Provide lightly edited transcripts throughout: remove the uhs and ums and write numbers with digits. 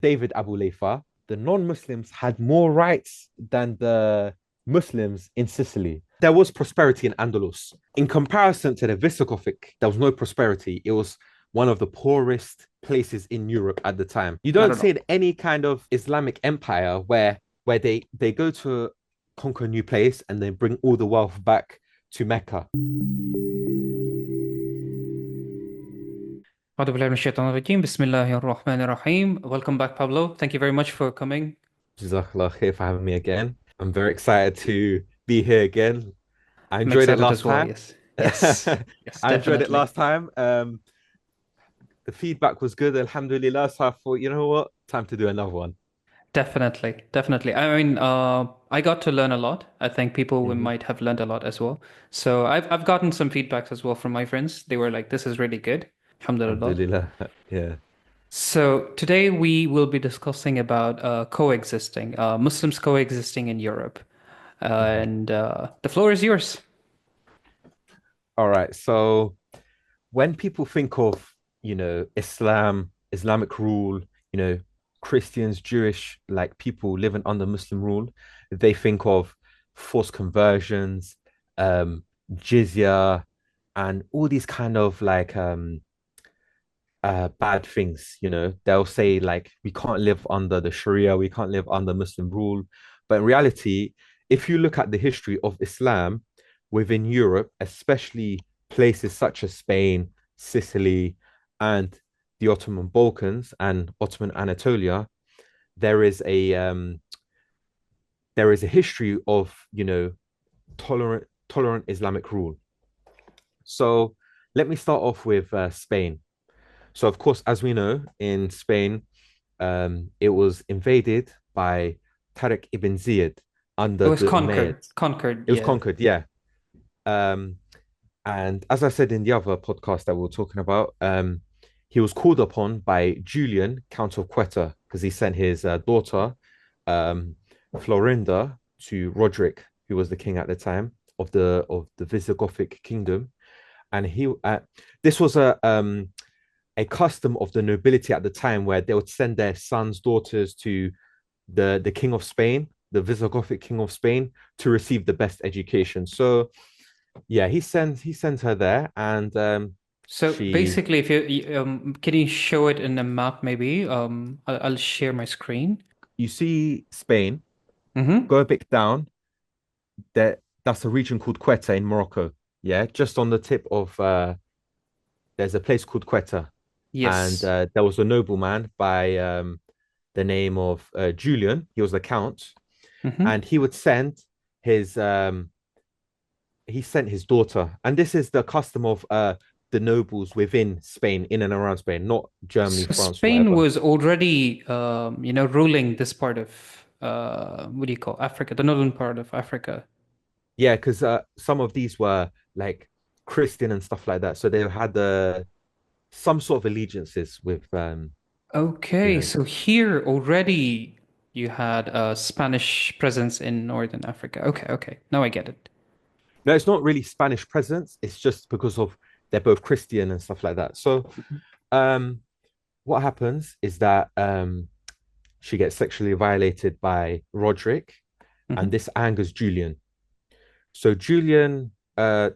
David Abu Leifa, the non-Muslims had more rights than the Muslims in Sicily. There was prosperity in Andalus. In comparison to the Visigothic, there was no prosperity. It was one of the poorest places in Europe at the time. You Not don't at see all. in any kind of Islamic empire where they go to conquer a new place and then bring all the wealth back to Mecca. أعوذ بالله من الشيطان الرجيم. بسم الله الرحمن الرحيم. Welcome back, Pablo. Thank you very much for coming. Jazakallah khair for having me again. I'm very excited to be here again. I I'm enjoyed it excited last as well. time. Yes. Yes. Yes, I enjoyed it definitely. last time. The feedback was good, alhamdulillah. So I thought, you know what? Time to do another one. Definitely. Definitely. I mean, I got to learn a lot. I think people Mhm. might have learned a lot as well. So I've gotten some feedbacks as well from my friends. They were like, this is really good. Alhamdulillah. Alhamdulillah. Yeah. So today we will be discussing about coexisting, Muslims coexisting in Europe. Mhm. And the floor is yours. All right. So when people think of, Islam, Islamic rule, you know, Christians, Jewish, like people living under Muslim rule, they think of forced conversions, jizya, and all these kind of like bad things. They'll say like we can't live under the Sharia, we can't live under Muslim rule. But in reality, if you look at the history of Islam within Europe, especially places such as Spain, Sicily, and the Ottoman Balkans and Ottoman Anatolia, there is a history of tolerant Islamic rule. So let me start off with Spain. So of course, as we know, in Spain, it was invaded by Tariq ibn Ziyad It under was the Umayyads. conquered. Conquered, It was yeah. conquered, yeah. Um, and as I said in the other podcast that we were talking about, he was called upon by Julian, Count of Quetta, because he sent his daughter, um, Florinda, to Roderick, who was the king at the time of the Visigothic kingdom. And this was a custom of the nobility at the time where they would send their sons, daughters to the king of Spain, the Visigothic king of Spain, to receive the best education. So yeah, he sends her there, and So she basically, if can you show it in a map maybe? I'll share my screen. you see Spain, Mm-hmm. go a bit down, that's a region called Quetta in Morocco. Yeah, just on the tip of there's a place called Quetta, and Yes. there was a nobleman by the name of Julian. He was a count, Mm-hmm. and his he sent his daughter, and this is the custom of the nobles within Spain, in and around Spain, not Germany, So France, Spain whatever. was already, ruling this part of, what do you call Africa, the northern part of Africa. Yeah, because some of these were like Christian and stuff like that, so they had some sort of allegiances with you Okay, know. so here already you had a Spanish presence in northern Africa. Okay, okay. Now I get it. No, it's not really Spanish presence. It's just because of they're both Christian and stuff like that. So um, what happens is that she gets sexually violated by Roderick, and Mm-hmm. this angers Julian. So Julian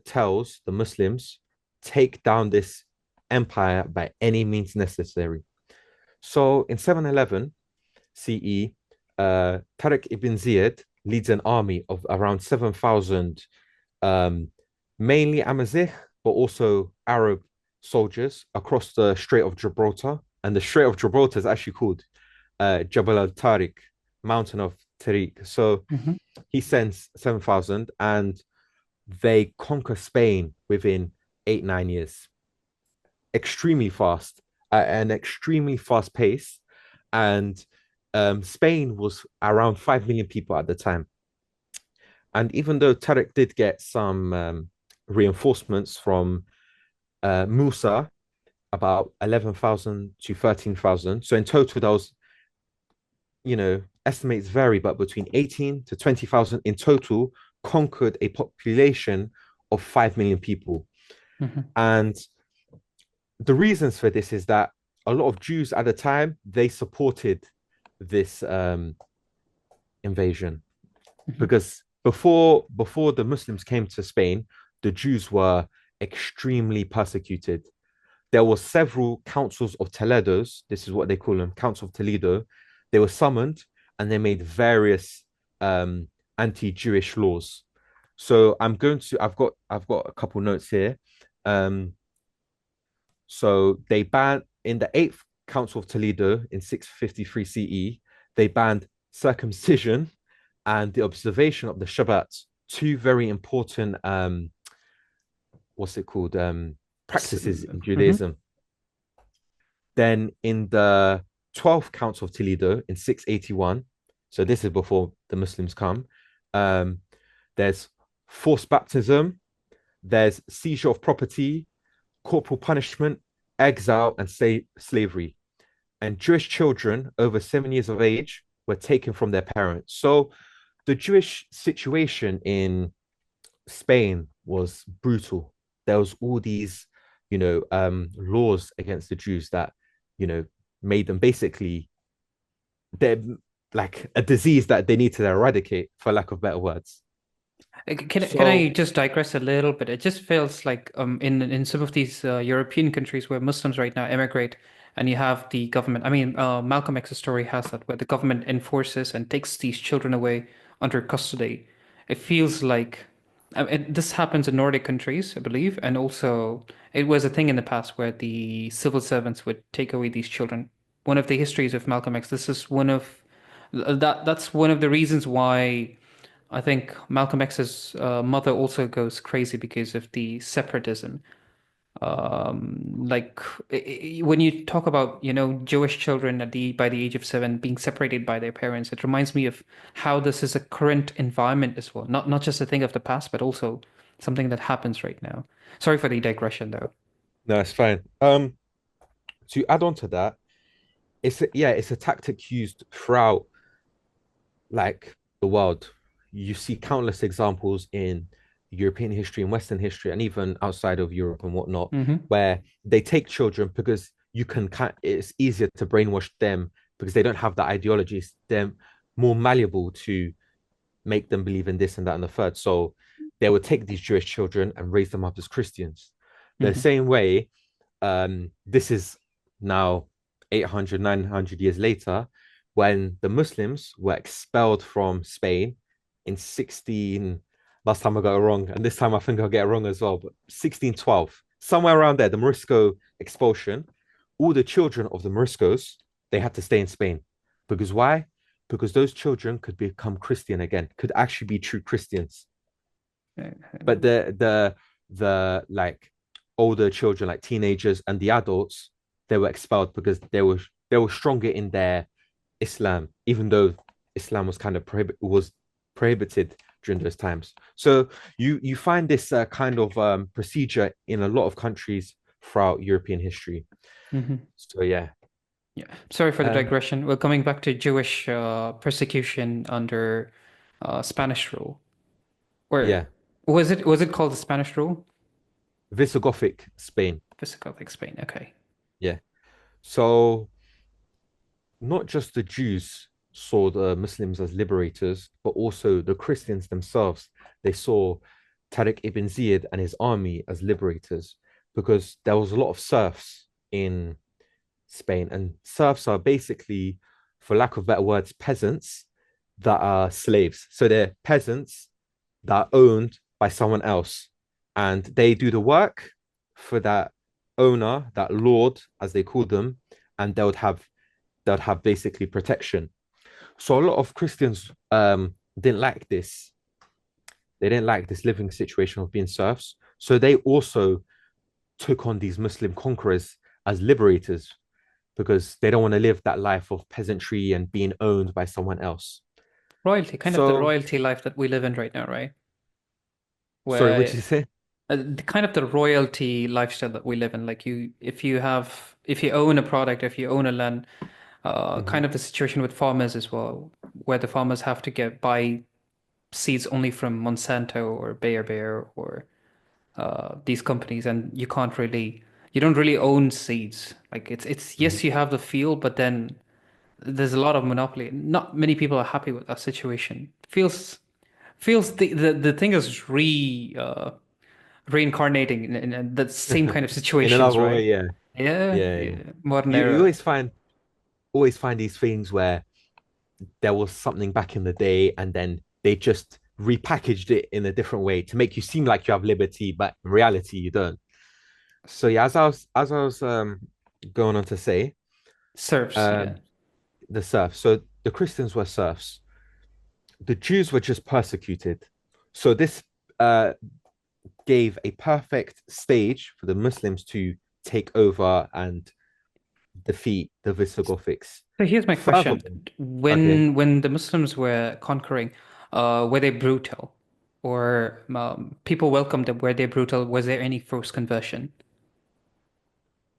tells the Muslims, take down this empire by any means necessary. So in 711 CE, Tariq ibn Ziyad leads an army of around 7,000, um, mainly Amazigh, but also Arab soldiers across the Strait of Gibraltar. And the Strait of Gibraltar is actually called Jabal al-Tariq, Mountain of Tariq. So Mm-hmm. he sends 7,000 and they conquer Spain within 8, 9 years. Extremely fast, at an extremely fast pace. And Spain was around 5 million people at the time. And even though Tariq did get some reinforcements from Musa, about 11,000 to 13,000. So in total, that was, estimates vary, but between 18 to 20,000 in total conquered a population of 5 million people. Mm-hmm. And the reasons for this is that a lot of Jews at the time, they supported this invasion Mhm. because before the Muslims came to Spain, the Jews were extremely persecuted. There were several councils of Toledo's. This is what they call them, Council of Toledo. They were summoned and they made various anti-Jewish laws. So I've got a couple notes here. Um, so they banned in the Eighth Council of Toledo in 653 CE, they banned circumcision and the observation of the Shabbat, two very important what's it called? Practices in Mhm. Judaism. Then in the 12th Council of Toledo in 681, so this is before the Muslims come, um, there's forced baptism, there's seizure of property, corporal punishment, exile, and slavery. And Jewish children over 7 years of age were taken from their parents. So the Jewish situation in Spain was brutal. There was all these, laws against the Jews that, you know, made them basically they're like a disease that they need to eradicate, for lack of better words. Can I So just digress a little bit? It just feels like in some of these European countries where Muslims right now emigrate, and you have the government. I mean, Malcolm X's story has that where the government enforces and takes these children away under custody. It feels like this happens in Nordic countries, I believe, and also it was a thing in the past where the civil servants would take away these children. One of the histories of Malcolm X. This is one of that's one of the reasons why. I think Malcolm X's mother also goes crazy because of the separatism. Like when you talk about, Jewish children by the age of 7 being separated by their parents, it reminds me of how this is a current environment as well. Not just a thing of the past, but also something that happens right now. Sorry for the digression, though. no, it's fine. To add on to that, it's a tactic used throughout like the world. You see countless examples in European history and Western history, and even outside of Europe and whatnot, Hmm. where they take children because it's easier to brainwash them because they don't have the ideologies. They're more malleable to make them believe in this and that and the third. So they would take these Jewish children and raise them up as Christians. The Hmm. same way, this is now 800, 900 years later, when the Muslims were expelled from Spain in 16, last time I got it wrong, and this time I think I'll get it wrong as well, but 1612, somewhere around there, the Morisco expulsion, all the children of the Moriscos, they had to stay in Spain. Because why? Because those children could become Christian again, could actually be true Christians. But the like older children, like teenagers and the adults, they were expelled because they were stronger in their Islam, even though Islam was kind of prohibited during those times. So you find this kind of procedure in a lot of countries throughout European history. Hmm. So yeah, Yeah. Sorry for the um, digression. We're coming back to Jewish persecution under Spanish rule. Or yeah, was it called the Spanish rule? Visigothic Spain. Visigoth Spain. Okay. Yeah. So not just the Jews saw the Muslims as liberators, but also the Christians themselves. They saw Tariq ibn Ziyad and his army as liberators because there was a lot of serfs in Spain, and serfs are basically, for lack of better words, peasants that are slaves. So they're peasants that are owned by someone else, and they do the work for that owner, that lord, as they call them, and they would have basically protection. So a lot of Christians didn't like this. They didn't like this living situation of being serfs. So they also took on these Muslim conquerors as liberators because they don't want to live that life of peasantry and being owned by someone else. Royalty, kind of the So, royalty life that we live in right now, right? sorry, what did Where you say? kind of the royalty lifestyle that we live in. Like if you own a product, if you own a land, Mhm. kind of the situation with farmers as well, where the farmers have to buy seeds only from Monsanto or Bayer or these companies, and you don't really own seeds. Like it's Mhm. yes, you have the field, but then there's a lot of monopoly. Not many people are happy with that situation. Feels the thing is reincarnating in the same kind of In situations, another way, right? yeah, Yeah, yeah, yeah. yeah. Modern You era. always find these things where there was something back in the day, and then they just repackaged it in a different way to make you seem like you have liberty, but in reality you don't. So yeah, as I was going on to say, Serfs, yeah. um, the serfs. So the Christians were serfs. The Jews were just persecuted. So this uh, gave a perfect stage for the Muslims to take over and defeat the Visigothics. So here's my question. Furthermore, okay, When the Muslims were conquering, were they brutal? Or people welcomed them, were they brutal? Was there any forced conversion?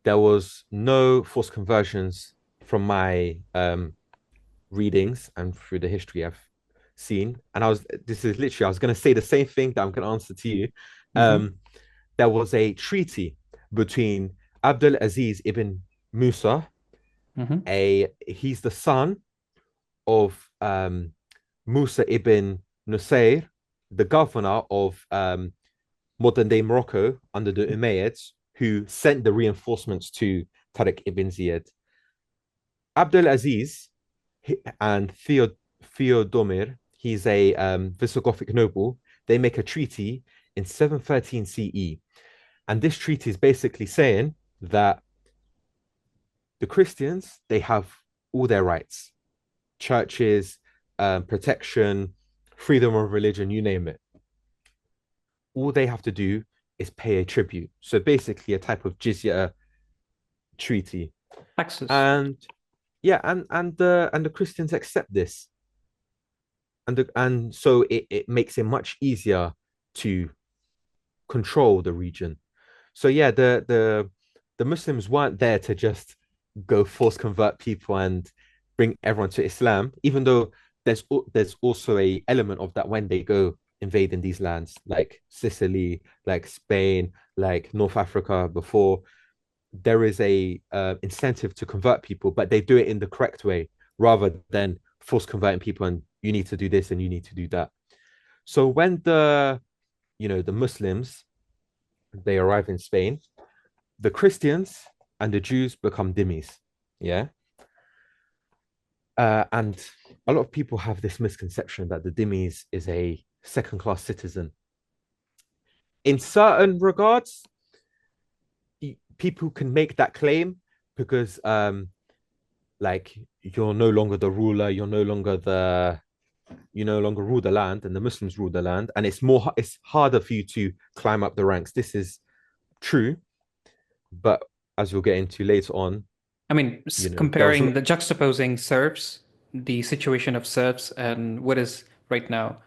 there was no forced conversions from my readings and through the history I've seen. And this is literally, I was going to say the same thing that I'm going to answer to you. Mm-hmm. Um, there was a treaty between Abdul Aziz ibn Musa, Mm-hmm. he's the son of Musa ibn Nusayr, the governor of modern day Morocco under the Umayyads, who sent the reinforcements to Tariq ibn Ziyad. Abdul Aziz and Theodomir, he's a Visigothic noble. They make a treaty in 713 CE. And this treaty is basically saying that the Christians, they have all their rights, churches, protection, freedom of religion, you name it. All they have to do is pay a tribute. So basically a type of jizya treaty. Taxes. And yeah, and the Christians accept this. And so it makes it much easier to control the region. So yeah, the Muslims weren't there to just go force convert people and bring everyone to Islam, even though there's also a element of that when they go invading these lands like Sicily, like Spain, like North Africa before, there is a incentive to convert people, but they do it in the correct way rather than force converting people and you need to do this and you need to do that. So when the Muslims they arrive in Spain, the Christians and the Jews become dhimmis. Yeah. And a lot of people have this misconception that the dhimmis is a second class citizen. In certain regards, people can make that claim because like you're no longer the ruler, you no longer rule the land and the Muslims rule the land, and it's harder for you to climb up the ranks. This is true, but as we'll get into later on, I mean, there was comparing the juxtaposing serfs, the situation of serfs and what is right now,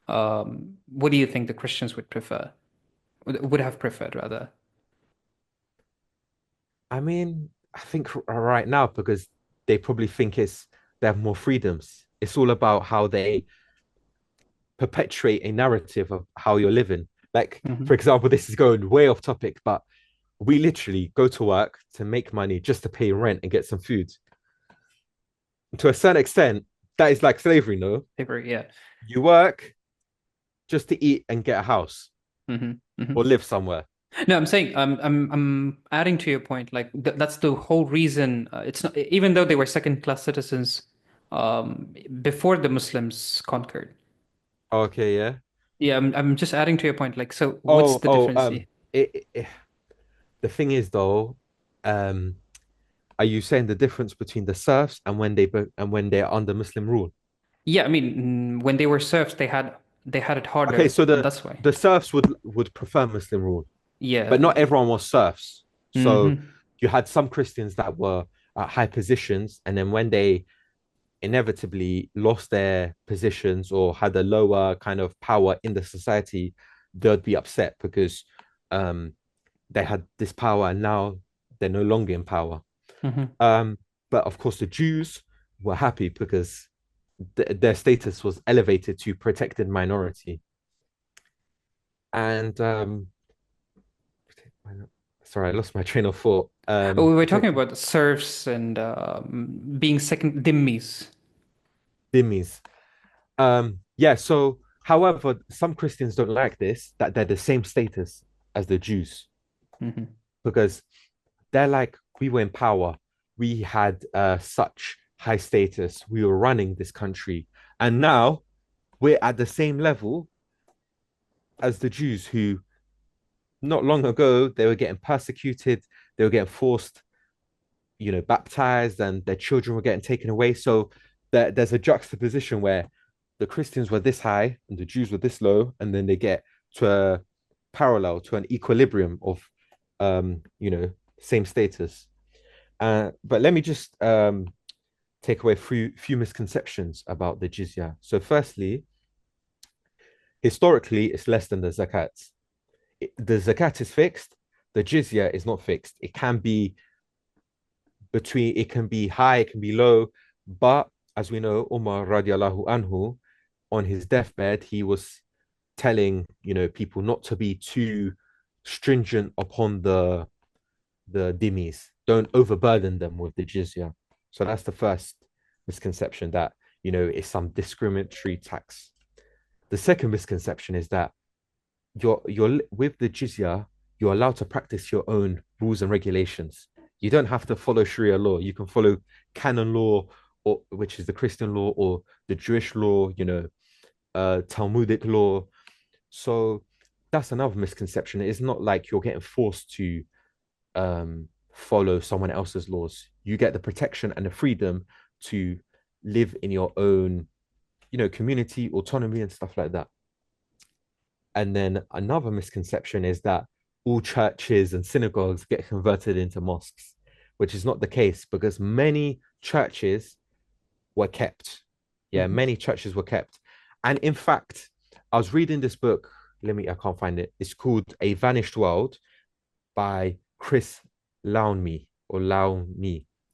what do you think the Christians would prefer? Would have preferred rather? I mean, I think right now because they probably think they have more freedoms. It's all about how they perpetuate a narrative of how you're living. Like, for Hmm. example, this is going way off topic, but we literally go to work to make money just to pay rent and get some food. To a certain extent, that is like slavery, no? Paper, yeah. You work just to eat and get a house Hmm. or Hmm. live somewhere. No, I'm saying I'm adding to your point. Like that's the whole reason. It's not even though they were second class citizens before the Muslims conquered. Okay, yeah. Yeah, I'm just adding to your point. Like, so what's Oh, the oh, difference? Yeah, the thing is though, um, are you saying the difference between the serfs and when they're under Muslim rule? yeah. I mean, when they were serfs, they had it Okay, harder, so and the that's why. the serfs would prefer Muslim rule, but Yeah. not everyone was serfs. So Hmm. you had some Christians that were at high positions, and then when they inevitably lost their positions or had a lower kind of power in the society, they'd be upset because um, they had this power and now they're no longer in power. Hmm. Um, but of course, the Jews were happy because their status was elevated to protected minority. And sorry, I lost my train of thought. Oh, we were talking about the serfs and being second dhimmis. Dhimmis. Yeah, so however, some Christians don't like this, that they're the same status as the Jews, Hmm. because they're like, we were in power, we had such high status, we were running this country, and now we're at the same level as the Jews who not long ago they were getting persecuted, they were getting forced, baptized, and their children were getting taken away. So there's a juxtaposition where the Christians were this high and the Jews were this low, and then they get to a parallel, to an equilibrium of, same status. But let me just take away a few misconceptions about the jizya. So, firstly, historically, it's less than the zakat. The zakat is fixed. The jizya is not fixed. It can be high, it can be low. But as we know, Umar radiallahu anhu, on his deathbed, he was telling, people not to be too stringent upon the dhimmis. Don't overburden them with the jizya. So that's the first misconception, that, it's some discriminatory tax. The second misconception is that you're with the jizya, you're allowed to practice your own rules and regulations. You don't have to follow Sharia law. You can follow canon law, or which is the Christian law, or the Jewish law, Talmudic law. So that's another misconception. It's not like you're getting forced to follow someone else's laws. You get the protection and the freedom to live in your own, community, autonomy, and stuff like that. And then another misconception is that all churches and synagogues get converted into mosques, which is not the case, because many churches were kept. Yeah, Hmm. many churches were kept. And in fact, I was reading this book. I can't find it. It's called A Vanished World by Chris Launmi.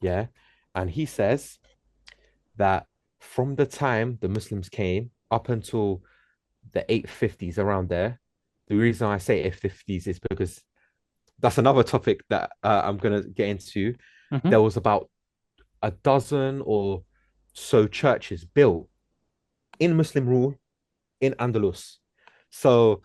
Yeah. And he says that from the time the Muslims came up until the 850s, around there. The reason I say 850s is because that's another topic that I'm going to get into. There Hmm. was about a dozen or so churches built in Muslim rule in Andalus. So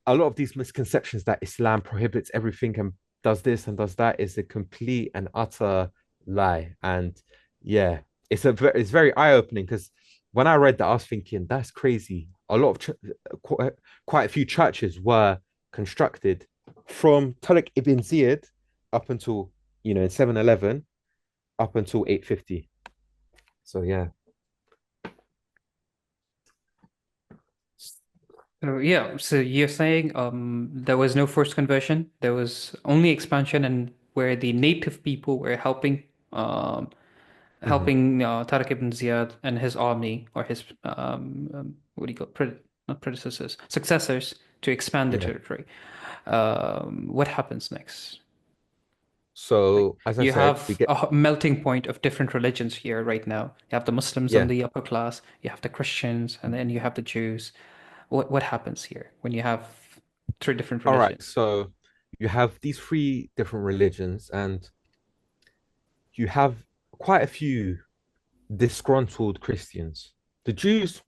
a lot of these misconceptions that Islam prohibits everything and does this and does that is a complete and utter lie. And yeah, it's very eye opening, because when I read that, I was thinking that's crazy. A lot of quite a few churches were constructed from Tariq ibn Ziyad up until, in 711 up until 850. So yeah. So yeah, so you're saying there was no forced conversion, there was only expansion, and where the native people were um, Mhm. helping Tariq ibn Ziyad and his army, or his what do you call it? Not predecessors, successors, to expand the Yeah. territory. What happens next? Like So as I you said, we have get, a melting point of different religions here right now. You have the Muslims on yeah. the upper class, you have the Christians, and then you have the Jews. What happens here when you have three different All right. religions? So you have these three different religions, and you have quite a few disgruntled Christians. The Jews,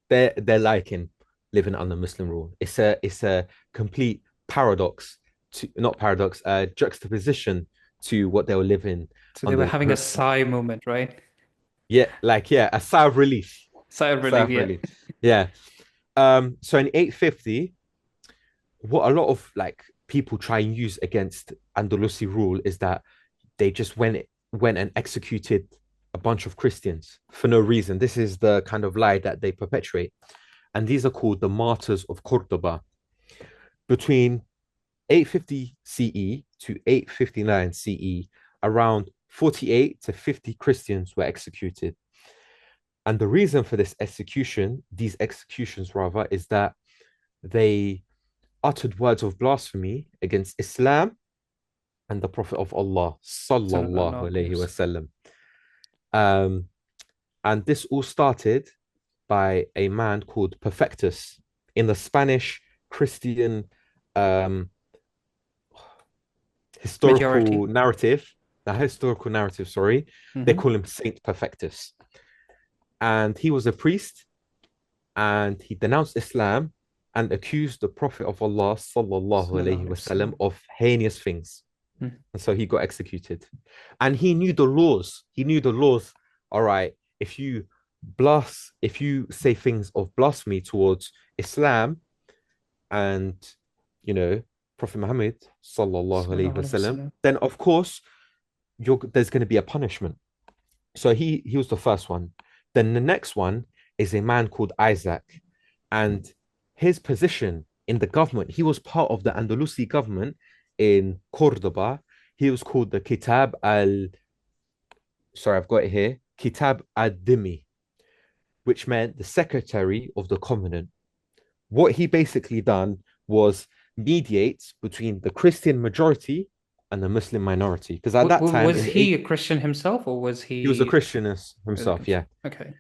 they're liking living under Muslim rule. It's a complete paradox, to not paradox, juxtaposition to what they were living So they were under. having a sigh moment, right? Yeah, like, yeah, a sigh of relief. Sigh of Sigh relief, of yeah. relief. Yeah. So in 850, what a lot of like people try and use against Andalusi rule is that they just went and executed a bunch of Christians for no reason. This is the kind of lie that they perpetuate. And these are called the martyrs of Cordoba. Between 850 CE to 859 CE, around 48 to 50 Christians were executed. And the reason for these executions rather, is that they uttered words of blasphemy against Islam and the Prophet of Allah, sallallahu Sallallahu alayhi alaihi wasallam. wasallam. Um, and this all started by a man called Perfectus in the Spanish Christian, um, Majority. historical narrative, the historical narrative, sorry, they Hmm. call him Saint Perfectus. And he was a priest and he denounced Islam and accused the Prophet of Allah sallallahu Sallallahu alaihi alaihi wasallam wasallam. of heinous things. Mm. And so he got executed. And he knew the laws. He knew the laws. All right, if you say things of blasphemy towards Islam and you know Prophet Muhammad sallallahu alaihi Sallallahu alaihi wasallam, wasallam. then of course there's going to be a punishment. So he was the first one. Then the next one is a man called Isaac, and his position in the government, he was part of the Andalusi government in Cordoba. He was called the Kitab al. Sorry, I've got it here. Kitab ad-Dimi, which meant the secretary of the covenant. What he basically done was mediate between the Christian majority and the Muslim minority. Because at that time, Was he a Christian himself, or was he was a he Christian was a himself, Christian? yeah. Okay.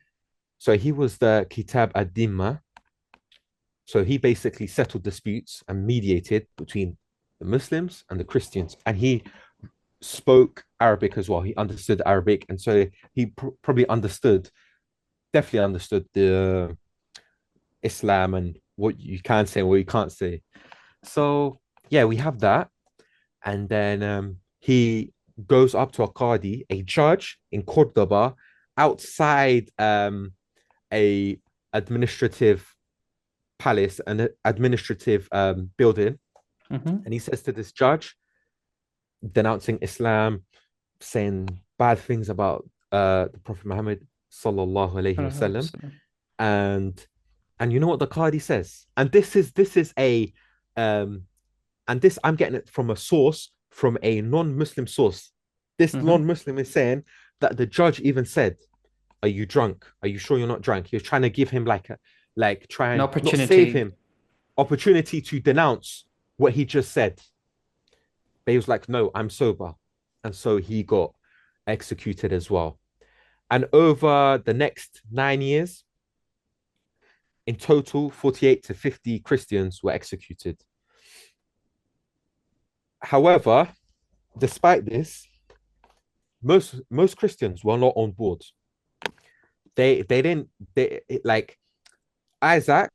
So he was the Kitab ad-Dimma. So he basically settled disputes and mediated between the Muslims and the Christians. And he spoke Arabic as well. He understood Arabic. And so he probably definitely understood the Islam and what you can say and what you can't say. So yeah, we have that. And then he goes up to a Qadi, a judge in Cordoba, outside a administrative palace, an administrative building, Hmm. and he says to this judge, denouncing Islam, saying bad things about the Prophet Muhammad sallallahu alaihi Sallallahu alaihi wasallam, wasallam. and you know what the Qadi says, and this is a um, and this I'm getting it from a source from a non-Muslim source. This Hmm. non-Muslim is saying that the judge even said, "Are you drunk? Are you sure you're not drunk?" He was trying to give him like try An and not save opportunity. him, opportunity to denounce what he just said. But he was like, "No, I'm sober," and so he got executed as well. And over the next 9 years, in total, 48 to 50 Christians were executed. However, despite this, most Christians were not on board. They didn't they like Isaac.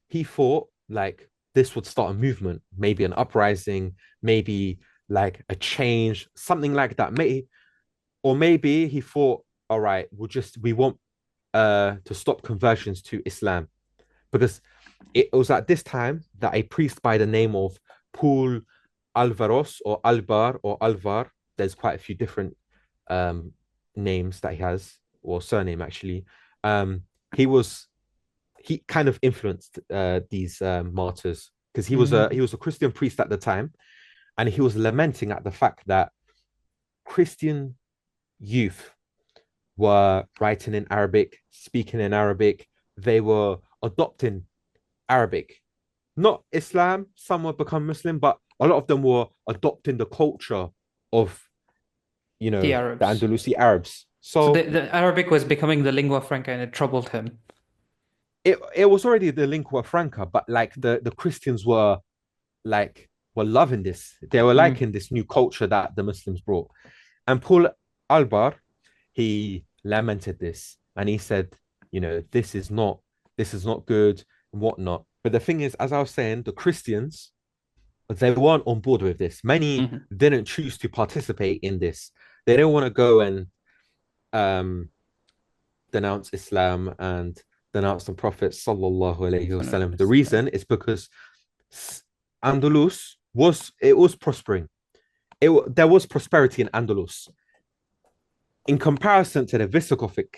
He thought like this would start a movement, maybe an uprising, maybe like a change, something like that. Maybe or maybe he thought, all right, we want to stop conversions to Islam because it was at this time that a priest by the name of Paul Alvaros or Alvar or Alvar, there's quite a few different um, names that he has, or surname actually. Um, he was he kind of influenced these martyrs because he Hmm. was a Christian priest at the time, and he was lamenting at the fact that Christian youth were writing in Arabic, speaking in Arabic. They were adopting Arabic, not Islam. Some were become Muslim, but a lot of them were adopting the culture of The the Arabs. Andalusi Arabs. So So the Arabic was becoming the lingua franca, and it troubled him. it was already the lingua franca, but like the Christians were loving this. They were Mm. liking this new culture that the Muslims brought. And Paul Albar, he lamented this and he said, this is not good and whatnot. But the thing is, as I was saying, the Christians, they weren't on board with this. Many Hmm. didn't choose to participate in this. They didn't want to go and um, denounce Islam and denounce the Prophet sallallahu alaihi wasallam. The reason is because Andalus was prospering. There was prosperity in Andalus in comparison to the Visigothic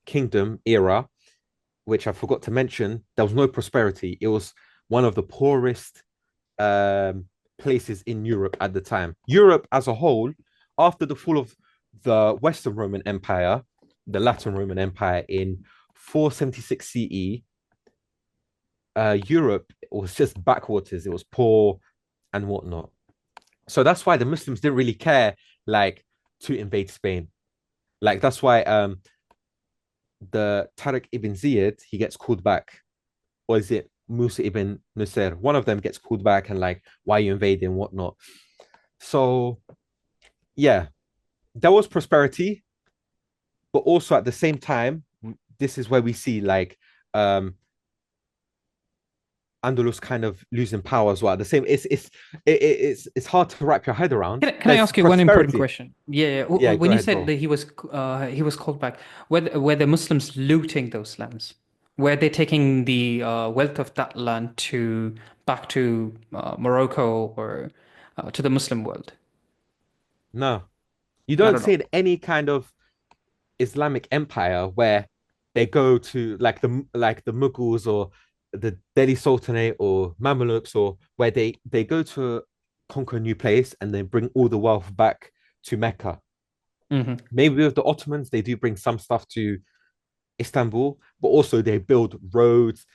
kingdom era, which I forgot to mention. There was no prosperity. It was one of the poorest um, places in Europe at the time. Europe as a whole, after the fall of the Western Roman Empire, the Latin Roman Empire in 476 CE, Europe was just backwaters. It was poor and whatnot. So that's why the Muslims didn't really care, like, to invade Spain. Like that's why the Tariq ibn Ziyad he gets called back, or is it Musa ibn Nusayr? One of them gets called back and like, why are you invading, whatnot. So yeah, there was prosperity, but also at the same time, this is where we see like um Andalus kind of losing power as well. The same, it's hard to wrap your head around. Can I There's ask you one important prosperity. question? Yeah, Yeah, go when you ahead, said bro. that he was called back, were the Muslims looting those lands? Were they taking the wealth of that land to back to Morocco or to the Muslim world? No, you Not don't at see all. in any kind of Islamic empire where they go to like the Mughals or the Delhi Sultanate or Mamluks or where they go to conquer a new place and they bring all the wealth back to Mecca. Hmm. Maybe with the Ottomans, they do bring some stuff to Istanbul, but also they build roads,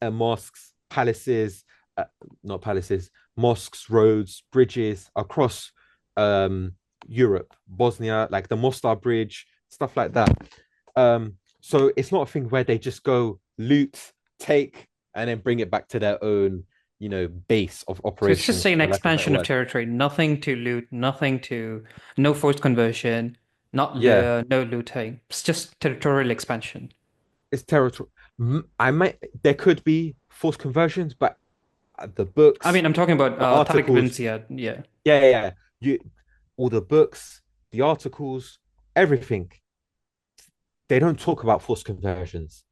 mosques, palaces, uh, not palaces, mosques, roads, bridges across um, Europe, Bosnia, like the Mostar Bridge, stuff like that. So it's not a thing where they just go loot, take, and then bring it back to their own, base of So it's just operations, an for lack of a better expansion of word. territory, nothing to loot, no forced conversion, Yeah, no looting. It's just territorial expansion. it's territory. I might there could be forced conversions, but the I books, mean, I'm talking about the Tariq ibn articles, Ziyad. Yeah. yeah, yeah, yeah. You all the books, the articles, everything. They don't talk about forced conversions.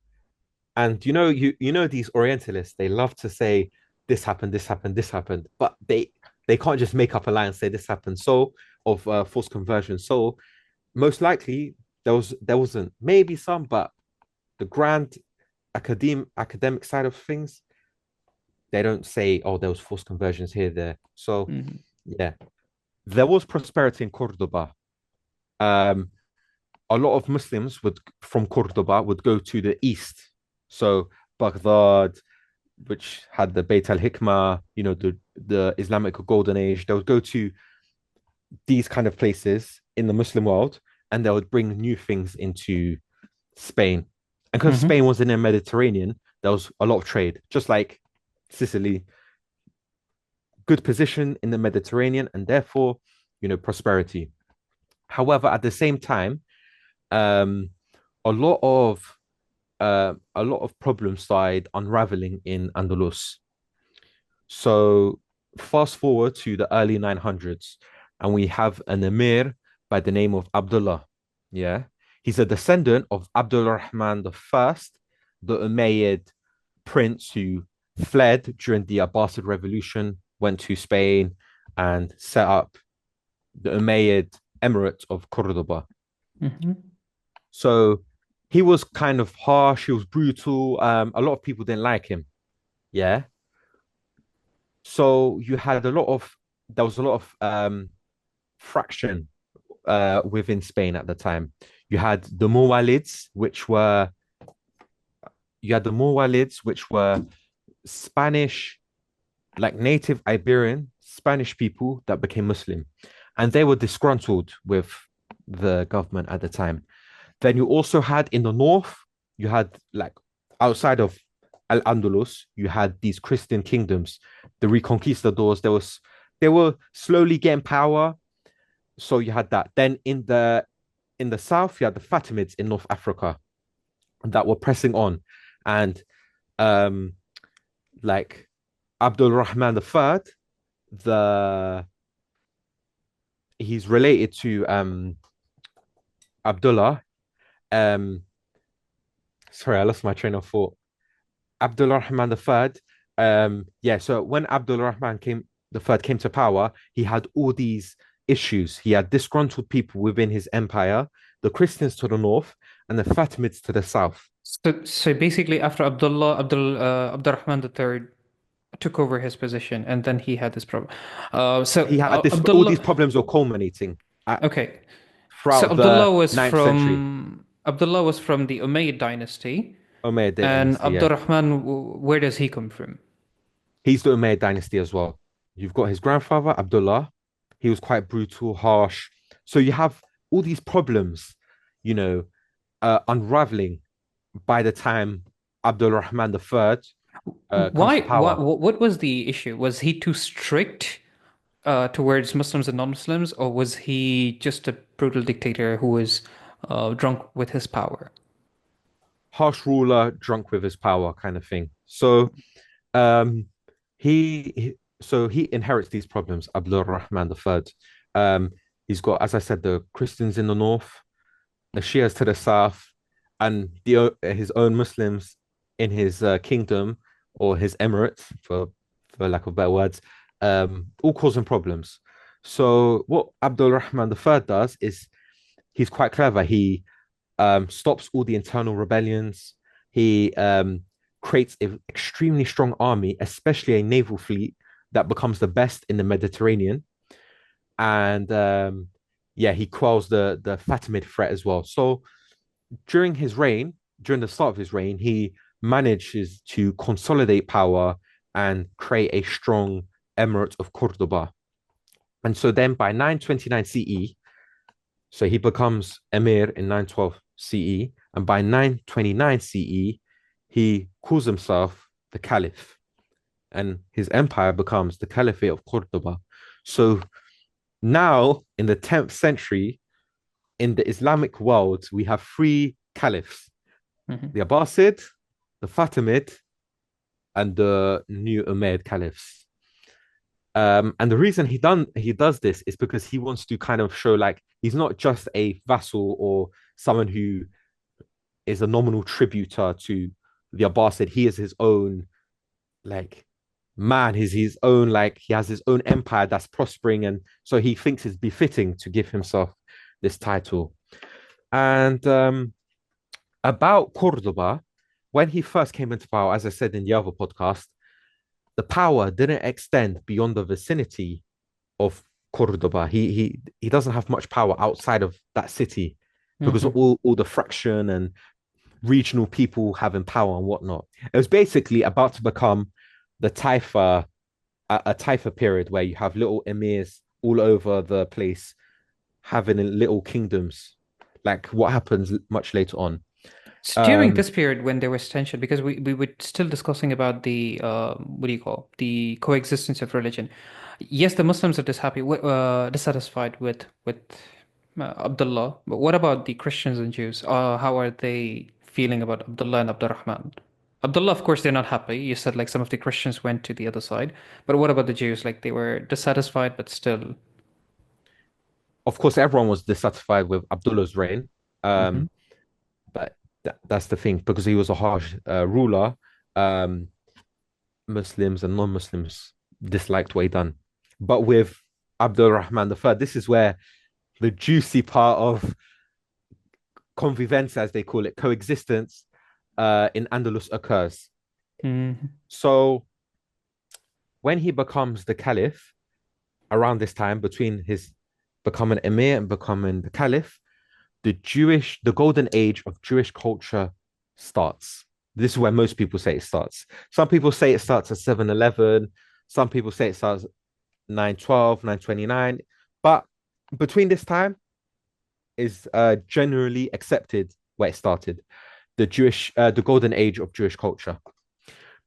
And you know these Orientalists, they love to say this happened, this happened, this happened, but they can't just make up a lie and say this happened. So of forced conversion. So most likely there wasn't maybe some, but the grand academic side of things, they don't say, oh, there was forced conversions here, there. So Mhm. yeah, there was prosperity in Cordoba. Um, a lot of Muslims would from Cordoba would go to the east. So Baghdad, which had the Beit al-Hikmah, the Islamic Golden Age, they would go to these kind of places in the Muslim world and they would bring new things into Spain. And because Mhm. Spain was in the Mediterranean, there was a lot of trade, just like Sicily, good position in the Mediterranean and therefore, prosperity. However, at the same time, um, a lot of problems started unraveling in Andalus. So fast forward to the early 900s, and we have an emir by the name of Abdullah. Yeah, he's a descendant of Abdul Rahman I, the Umayyad prince who fled during the Abbasid Revolution, went to Spain, and set up the Umayyad Emirate of Cordoba. Mhm. So he was kind of harsh, he was brutal. A lot of people didn't like him. Yeah. So there was a lot of fraction within Spain at the time. You had the Muwallids, which were Spanish, like native Iberian Spanish people that became Muslim, and they were disgruntled with the government at the time. Then you also had in the north, you had like outside of Al-Andalus, you had these Christian kingdoms, the Reconquistadors. They were slowly getting power. So you had that. Then in the south, you had the Fatimids in North Africa that were pressing on. And um like Abdul Rahman III, the he's related to Abdullah. Um sorry, I lost my train of thought. Abdul Rahman III. Yeah, so when Abdul Rahman the third came to power, he had all these issues. He had disgruntled people within his empire, the Christians to the north, and the Fatimids to the south. So basically, after Abdurrahman III took over his position, and then he had this problem. He had all these Abdullah, problems were culminating okay. So throughout the ninth century. Abdullah was from the Umayyad dynasty, Umayyad and dynasty, yeah. Abdurrahman, where does he come from? He's the Umayyad dynasty as well. You've got his grandfather, Abdullah. He was quite brutal, harsh. So you have all these problems, you know, unraveling by the time Abdul Rahman III comes to Why? power. What was the issue? Was he too strict? towards Muslims and non-Muslims, or was he just a brutal dictator who was drunk with his power? Harsh ruler, drunk with his power, kind of thing. So um, he inherits these problems. Abdul Rahman III. Um, he's got, as I said, the Christians in the north, the Shias to the south, and his own Muslims in his kingdom or his emirates, for lack of better words, all causing problems. So what Abdul Rahman III does is he's quite clever. He stops all the internal rebellions. He creates an extremely strong army, especially a naval fleet that becomes the best in the Mediterranean. And yeah, he quells the Fatimid threat as well. So during his reign, during the start of his reign, he manages to consolidate power and create a strong emirate of Cordoba. And so then by 929 CE, so he becomes emir in 912 CE, and by 929 CE, he calls himself the caliph, and his empire becomes the Caliphate of Cordoba. So now, in the 10th century, in the Islamic world, we have three caliphs: Hmm. the Abbasid, the Fatimid, and the new Umayyad caliphs. And the reason he does this is because he wants to kind of show like he's not just a vassal or someone who is a nominal tributor to the Abbasid. He is his own like man. He's his own like he has his own empire that's prospering, and so he thinks it's befitting to give himself this title. And about Cordoba, when he first came into power, as I said in the other podcast, the power didn't extend beyond the vicinity of Cordoba. He doesn't have much power outside of that city because of Hmm. all the fraction and regional people having power and whatnot. It was basically about to become the Taifa, a Taifa period where you have little emirs all over the place having little kingdoms, like what happens much later on. So during Um, this period when there was tension, because we were still discussing about the what do you call the coexistence of religion. Yes, the Muslims are dissatisfied with Abdullah, but what about the Christians and Jews? How are they feeling about Abdullah and Abdul Rahman? Abdullah, of course, they're not happy. You said like some of the Christians went to the other side, but what about the Jews? Like they were dissatisfied, but still. of course, everyone was dissatisfied with Abdullah's reign. Hmm. Um, but that's the thing because he was a harsh ruler. Um, Muslims and non-Muslims disliked what he done. But with Abdul Rahman III, this is where the juicy part of convivencia, as they call it, coexistence in Andalus occurs. Hmm. So when he becomes the caliph, around this time, between his becoming emir and becoming the caliph, the golden age of Jewish culture starts. This is where most people say it starts. Some people say it starts at 711. Some people say it starts 912, 929. But between this time is generally accepted where it started. The golden age of Jewish culture,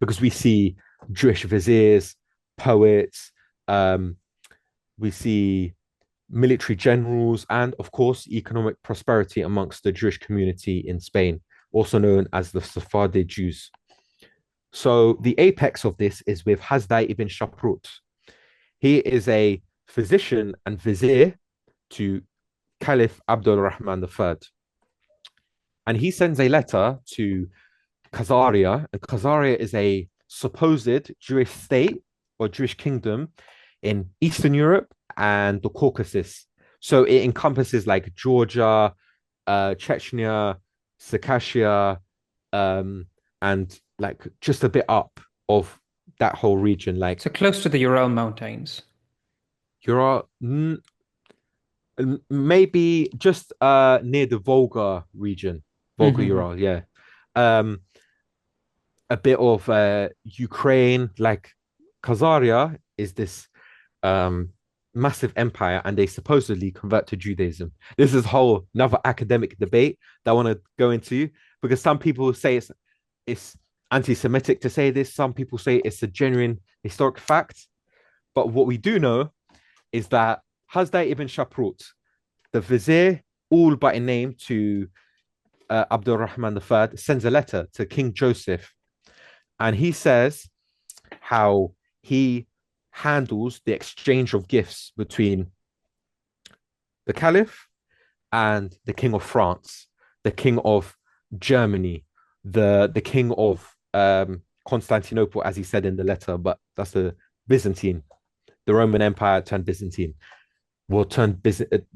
because we see Jewish viziers, poets, um, we see military generals, and of course, economic prosperity amongst the Jewish community in Spain, also known as the Sephardic Jews. So the apex of this is with Hasdai ibn Shaprut. He is a physician and vizier to Caliph Abdul Rahman III. And he sends a letter to Khazaria, and Khazaria is a supposed Jewish state or Jewish kingdom in Eastern Europe and the Caucasus. So it encompasses like Georgia, Chechnya, Circassia, um, and like just a bit up of that whole region. Like So close to the Ural Mountains. you're maybe just near the Volga region, Volga Hmm. Ural, yeah. Um, a bit of Ukraine, like Khazaria is this um massive empire and they supposedly convert to Judaism. This is whole another academic debate that I want to go into because some people say it's anti-Semitic to say this, some people say it's a genuine historic fact. But what we do know is that Hasdai ibn Shaprut, the vizier, all but in name to Abdul Rahman III, sends a letter to King Joseph, and he says how he handles the exchange of gifts between the Caliph and the King of France, the King of Germany, the King of Constantinople, as he said in the letter, but that's the Byzantine. The Roman Empire turned Byzantine. Well,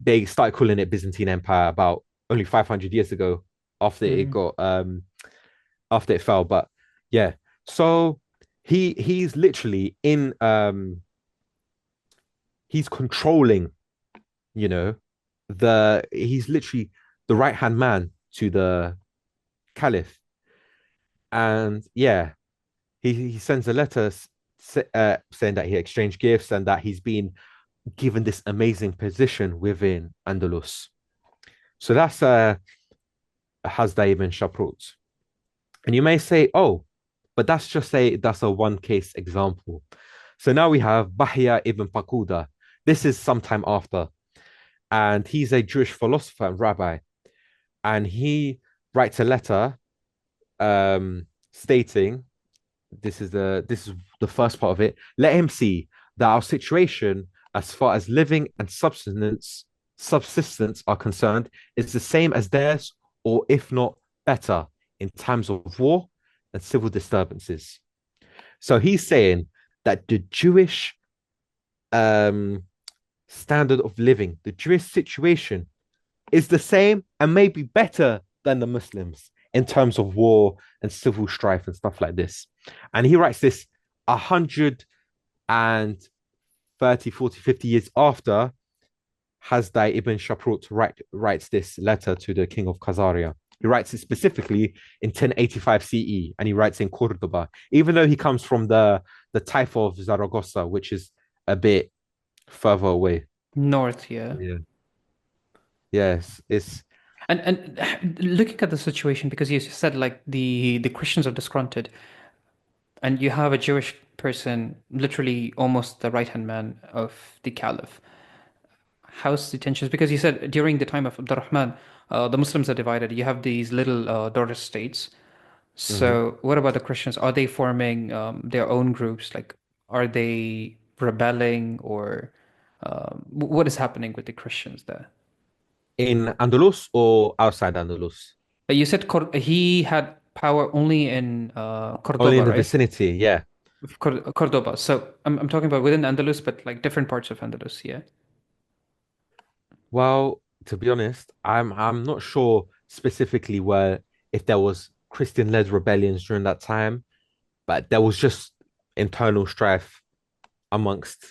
they started calling it Byzantine Empire about only 500 years ago after it Hmm. got after it fell. But yeah, so he's literally in he's controlling, you know, he's literally the right hand man to the caliph. And yeah, he sends a letter saying that he exchanged gifts and that he's been given this amazing position within Andalus. So that's Hasdai ibn Shaprut. And you may say, oh, but that's a one case example. So now we have Bahya ibn Pakuda. This is sometime after, and he's a Jewish philosopher and rabbi, and he writes a letter stating this is the first part of it. Let him see that our situation, as far as living and subsistence are concerned, is the same as theirs, or if not better, in times of war and civil disturbances. So he's saying that the Jewish um, standard of living, the Jewish situation, is the same and maybe better than the Muslims in terms of war and civil strife and stuff like this. And he writes this 130, 40, 50 years after Hasdai ibn Shaprut writes this letter to the king of Khazaria. He writes it specifically in 1085 CE, and he writes in Cordoba, even though he comes from the type of Zaragoza, which is a bit further away. North, yeah. Yeah. Yes, it's And looking at the situation, because you said like the Christians are disgruntled, and you have a Jewish person, literally almost the right-hand man of the Caliph. How's the tensions? Because you said during the time of Abdurrahman, the Muslims are divided. You have these little daughter states. mhm. So what about the Christians? Are they forming their own groups? Like, are they rebelling, or what is happening with the Christians there? In Andalus or outside Andalus? You said he had power only in Only in Cordoba, the right? vicinity, yeah. Cordoba. So I'm talking about within Andalus, but like different parts of Andalus. Yeah. Well, to be honest, I'm not sure specifically where if there was Christian-led rebellions during that time, but there was just internal strife amongst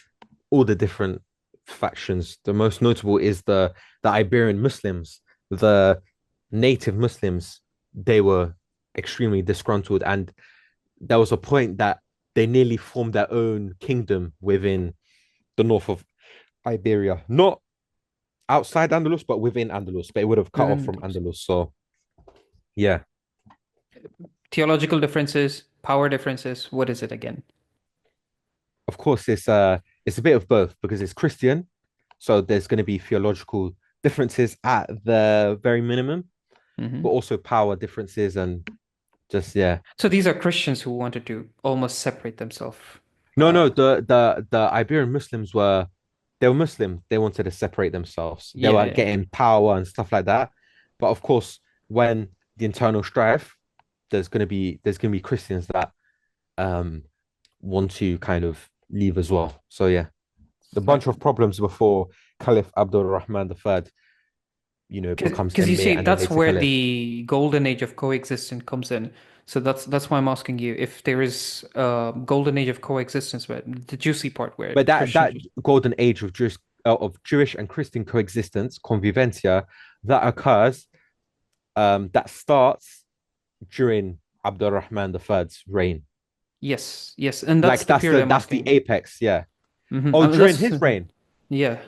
all the different factions. The most notable is the Iberian Muslims, the native Muslims. They were extremely disgruntled, and there was a point that they nearly formed their own kingdom within the north of Iberia. Not outside Andalus, but within Andalus. But it would have cut off Within from Andalus. Andalus. So yeah, Theological differences, power differences. What is it again? of course it's a bit of both because it's Christian, so there's going to be theological differences at the very minimum, but Hmm. also power differences and just yeah. So these are Christians who wanted to almost separate themselves. No, no, Uh, the Iberian Muslims were they were Muslim. They wanted to separate themselves. They yeah, were yeah. getting power and stuff like that. But of course, when the internal strife, there's gonna be Christians that um want to kind of leave as well. So yeah, the bunch of problems before Caliph Abdul Rahman III, becomes Because you Emir see, and then that's later where Caliph. the golden age of coexistence comes in. So that's why I'm asking you if there is a golden age of coexistence, where the juicy part where But that Christians. golden age of Jewish and Christian coexistence, convivencia, that occurs that starts during Abdul Rahman III's reign. Yes, yes, and that's Like the period I'm that's the asking. apex, yeah. Hmm. Oh, during That's his reign. yeah.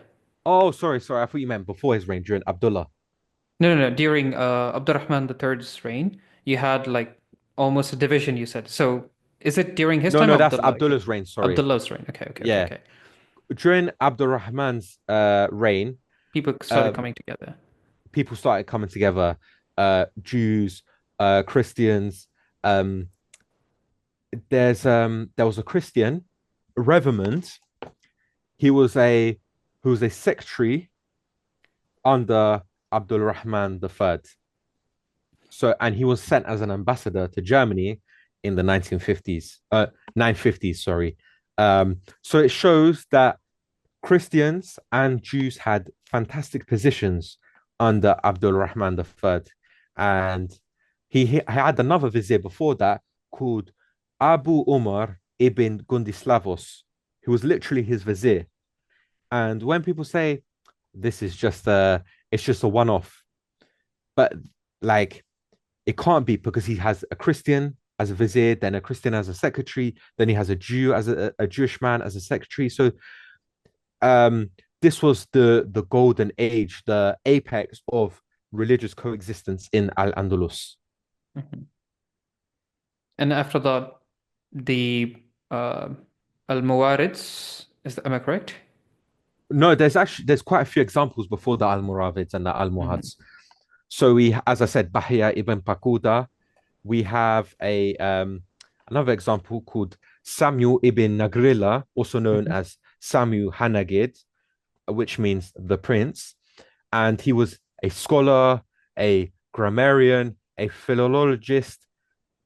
Oh, sorry. I thought you meant before his reign, during Abdullah. No, no, no. During Abdurrahman III's reign, you had like almost a division, you said. So is it during his No, time no, or that's Abdullah? Abdullah's reign. Sorry. Abdullah's reign. Okay, okay, okay, Yeah. okay. during Abdul Rahman's reign, People started uh, coming together. people started coming together, Jews, Christians. Um, there was a Christian, Reverend. He was a secretary under Abdul Rahman III. So, and he was sent as an ambassador to Germany in the 1950s, 950s, sorry. So it shows that Christians and Jews had fantastic positions under Abdul Rahman III. And he had another vizier before that called Abu Umar ibn Gundislavos, who was literally his vizier. And when people say this is just it's just a one-off, but like it can't be because he has a Christian as a vizier, then a Christian as a secretary, then he has a Jew as a Jewish man as a secretary. So um, this was the golden age, the apex of religious coexistence in Al-Andalus. Mhm. And after that, the Al-Muwallads, am I correct? No, there's quite a few examples before the Al-Moravids and the Mhm. Al-Muhads. So as I said, Bahia ibn Pakuda. We have a another example called Samuel ibn Nagrilla, also known Mhm. as Samuel Hanagid, which means the prince. And he was a scholar, a grammarian, a philologist,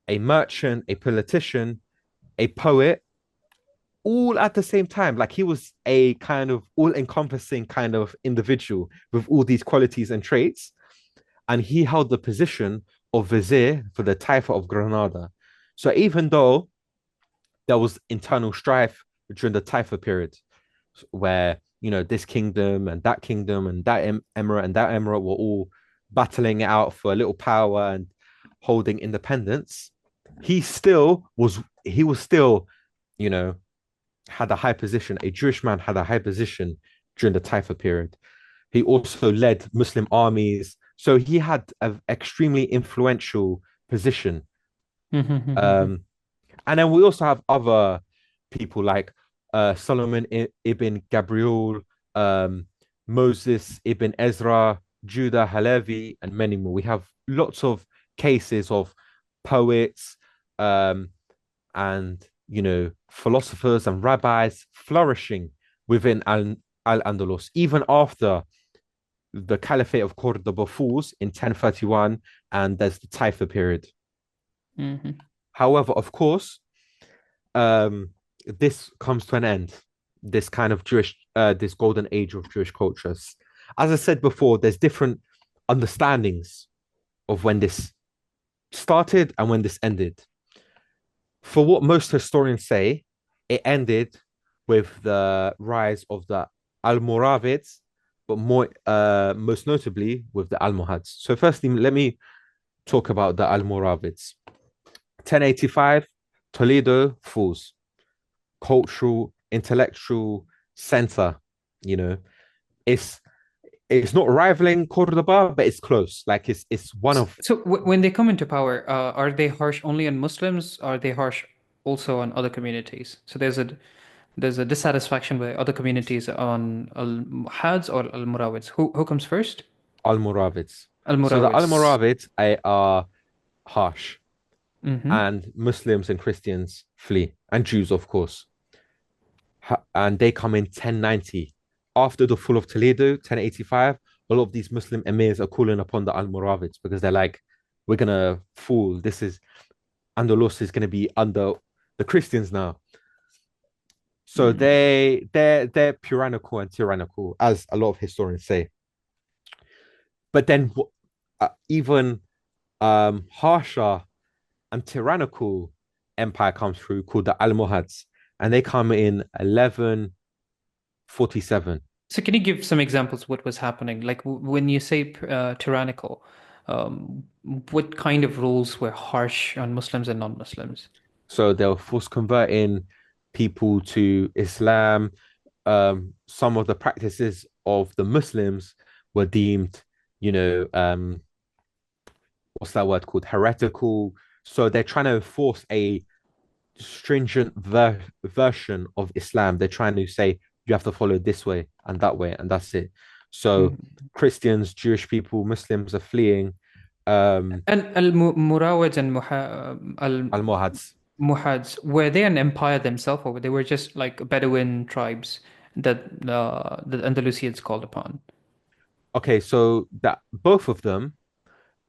a merchant, a politician, a poet, all at the same time. Like he was a kind of all encompassing kind of individual with all these qualities and traits. And he held the position of vizier for the Taifa of Granada. So even though there was internal strife during the Taifa period, where this kingdom and that emirate and that emirate were all battling it out for a little power and holding independence, he was still, you know, had a high position. A Jewish man had a high position during the Taifa period. He also led Muslim armies, so he had an extremely influential position. Mhm. Um, and then we also have other people like Solomon ibn Gabriel, um, Moses ibn Ezra, Judah Halevi, and many more. We have lots of cases of poets um, and philosophers and rabbis flourishing within Al-Andalus, even after the Caliphate of Cordoba falls in 1031, and there's the Taifa period. Mhm. However, of course, um, this comes to an end. This kind of this golden age of Jewish cultures. As I said before, there's different understandings of when this started and when this ended. For what most historians say, it ended with the rise of the Almoravids, but most notably with the Almohads. So, firstly, let me talk about the Almoravids. 1085, Toledo falls. Cultural, intellectual center. You know, it's it's not rivaling Cordoba, but it's close. Like it's one of So w when they come into power, are they harsh only on Muslims? Are they harsh also on other communities? So there's a dissatisfaction with other communities on Al-Muhads or Al-Murawids. Who comes first? Almoravids. So the Al-Murawids. Almoravids are harsh, Mm-hmm. and Muslims and Christians flee, and Jews, of course. And they come in 1090. After the fall of Toledo, 1085, a lot of these Muslim emirs are calling upon the Almoravids because they're like, we're gonna fall. This is Andalus is gonna be under the Christians now. So Mm-hmm. they're puritanical and tyrannical, as a lot of historians say. But then even harsher and tyrannical empire comes through called the Almohads, and they come in 1147. So can you give some examples of what was happening? Like when you say tyrannical, um, what kind of rules were harsh on Muslims and non-Muslims? So they'll force converting people to Islam. Some of the practices of the Muslims were deemed, you know, what's that word called? Heretical. So they're trying to enforce a stringent version of Islam. They're trying to say you have to follow this way and that way, and that's it. So Mhm. Christians, Jewish people, Muslims are fleeing. Um, And Al-Murawids and Al-Muhads. Al-Muhads, were they an empire themselves, or they were just like Bedouin tribes that the Andalusians called upon? Okay, so that both of them,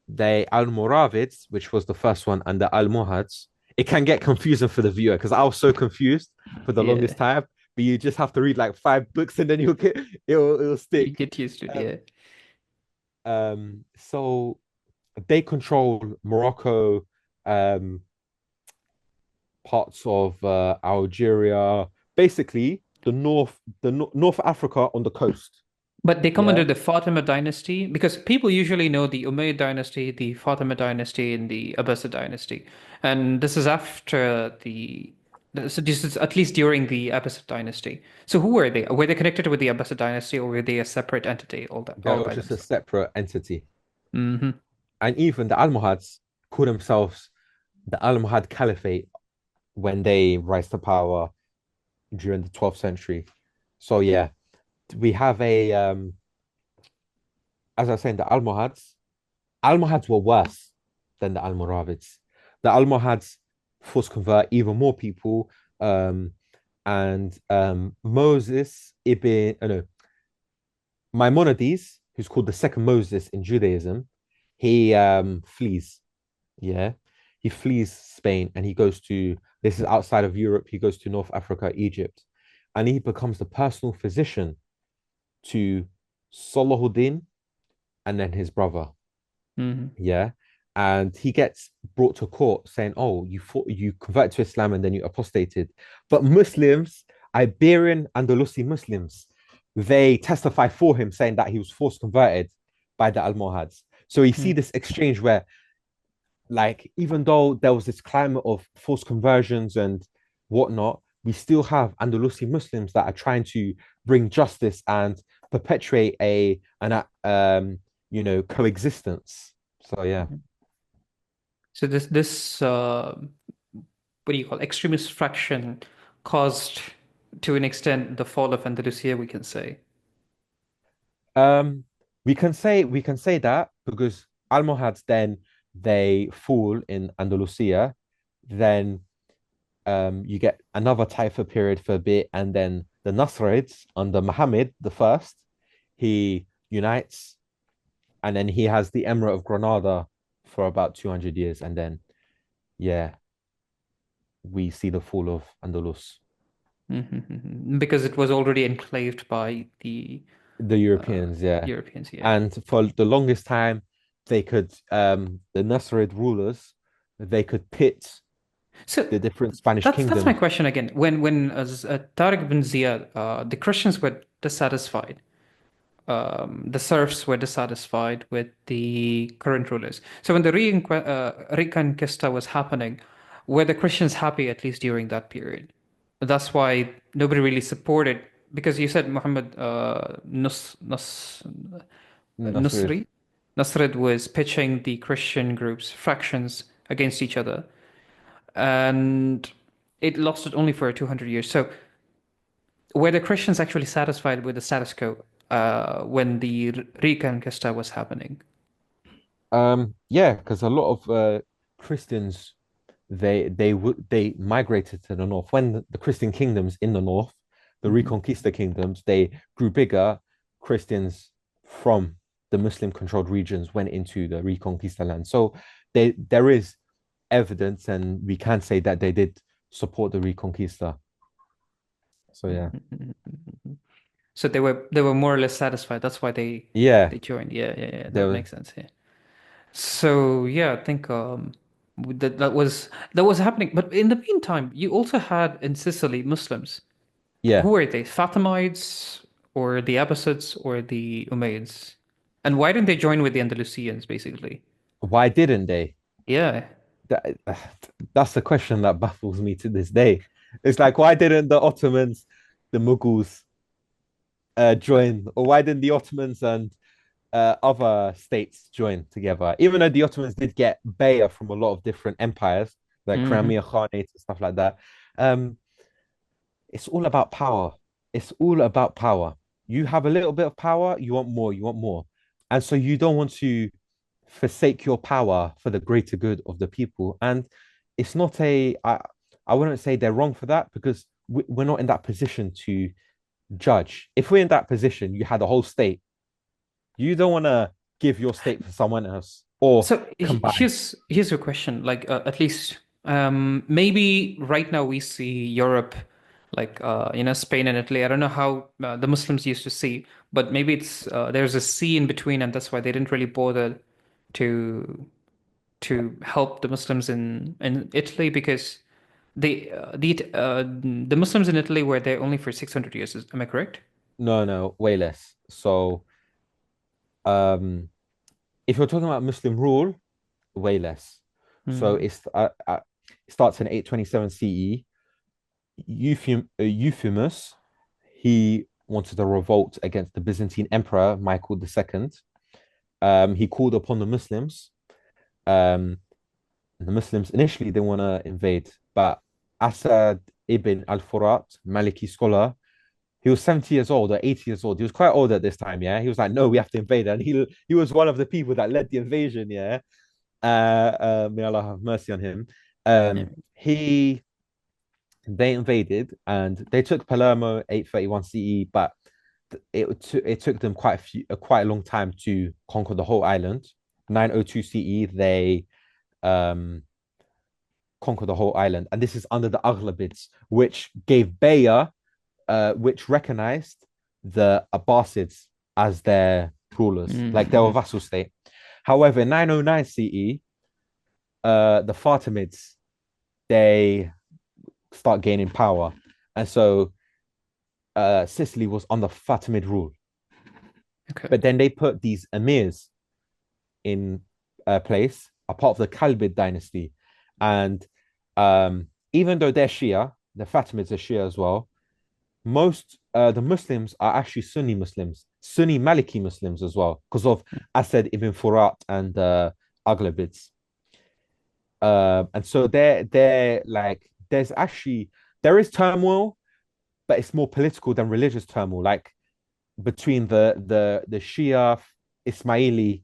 the Al-Moravids, which was the first one, and the Al-Muhads, it can get confusing for the viewer because I was so confused for the Yeah, longest time. But you just have to read like 5 books and then you'll get it'll you stick. get used to it. Um, Yeah, so they control Morocco, um, parts of Algeria, basically North Africa on the coast. but they come Yeah, under the Fatima dynasty because people usually know the Umayyad dynasty, the Fatima dynasty, and the Abbasid dynasty, and this is after the. So this is at least during the Abbasid dynasty. So who were they? Were they connected with the Abbasid dynasty, or were they a separate entity they all were by just a themselves? separate entity. Hmm. And even the Almohads call themselves the Almohad Caliphate when they rise to power during the 12th century. So yeah, we have as I was saying, the Almohads were worse than the Almoravids. The Almohads forced convert even more people. Um, and Moses ibn, no, Maimonides, who's called the second Moses in Judaism, he flees. Yeah, he flees Spain and he goes to this is outside of Europe. He goes to North Africa, Egypt, and he becomes the personal physician to Salahuddin and then his brother. Hmm. Yeah. And he gets brought to court saying, "Oh, you converted to Islam and then you apostated." But Muslims, Iberian Andalusi Muslims, they testify for him, saying that he was forced converted by the Almohads. So you see this exchange where, like, even though there was this climate of forced conversions and whatnot, we still have Andalusi Muslims that are trying to bring justice and perpetuate coexistence. So yeah. Hmm. So this what do you call extremist fraction caused to an extent the fall of Andalusia, we can say. Um, we can say that because Almohads then they fall in Andalusia, then you get another Taifa period for a bit, and then the Nasrids under Muhammad the first, he unites, and then he has the Emirate of Granada for about 200 years, and then yeah, we see the fall of Andalus, Mhm. Because it was already enclaved by the the uh, Europeans, yeah, Europeans, yeah. and for the longest time, they could the Nasrid rulers, they could pit So the different Spanish that's my kingdoms. question again. When Tariq bin Ziyad, the Christians were dissatisfied, the serfs were dissatisfied with the current rulers. So when the Reconquista was happening, were the Christians happy at least during that period? That's why nobody really supported because you said Muhammad Nasrid. Nusri Nasrid was pitching the Christian groups fractions against each other, and it lasted only for 200 years. So were the Christians actually satisfied with the status quo when the Reconquista was happening? Yeah, because a lot of Christians they migrated to the north when the Christian kingdoms in the north, the Mhm. Reconquista kingdoms, they grew bigger. Christians from the Muslim controlled regions went into the Reconquista land. So there is evidence, and we can say that they did support the Reconquista. So yeah, So they were more or less satisfied. That's why yeah, they joined. Yeah, yeah, yeah. there That were, makes sense. Yeah. So yeah, I think that was happening. But in the meantime, you also had in Sicily Muslims. yeah. Who were they? Fatimids or the Abbasids or the Umayyads? And why didn't they join with the Andalusians, basically? Why didn't they? Yeah. That, that's the question that baffles me to this day. It's like, why didn't the Ottomans, the Mughals, join, or why didn't the Ottomans and other states join together? Even though the Ottomans did get Bayer from a lot of different empires, like Hmm. Crimea Khanate and stuff like that. Um, it's all about power. it's all about power. You have a little bit of power, you want more, you want more. And so you don't want to forsake your power for the greater good of the people. And it's not I wouldn't say they're wrong for that because we're not in that position to judge. If we're in that position, you had a whole state. You don't want to give your state for someone else or So combine. here's a question. Like at least maybe right now we see Europe, like Spain and Italy. I don't know how the Muslims used to see, but maybe it's there's a sea in between, and that's why they didn't really bother to help the Muslims in Italy because the Muslims in Italy were there only for 600 years. Am I correct? No, no, way less. So um if you're talking about Muslim rule, way less. So Hmm. it starts in 827 CE. Euphemus, he wanted a revolt against the Byzantine Emperor Michael II. He called upon the Muslims. Um, the Muslims initially didn't want to invade, but Asad ibn al-Furat, Maliki scholar, he was 70 years old or 80 years old. He was quite old at this time, yeah. He was like, no, we have to invade. And he was one of the people that led the invasion, yeah. May Allah have mercy on him. Yeah. He they invaded and they took Palermo 831 CE, but it took them quite a long time to conquer the whole island. 902 CE, they um conquered the whole island, and this is under the Aghlabids, which gave Bayah, which recognized the Abbasids as their rulers, like they were Mm-hmm. vassal state. However, in 909 CE, the Fatimids they start gaining power, and so Sicily was under Fatimid rule. Okay. But then they put these emirs in place, a part of the Kalbid dynasty, and even though they're Shia, the Fatimids are Shia as well. Most the Muslims are actually Sunni Muslims, Sunni Maliki Muslims as well, because of Asad ibn Furat and Aghlabids. And so they're like there is turmoil, but it's more political than religious turmoil, like between the Shia Ismaili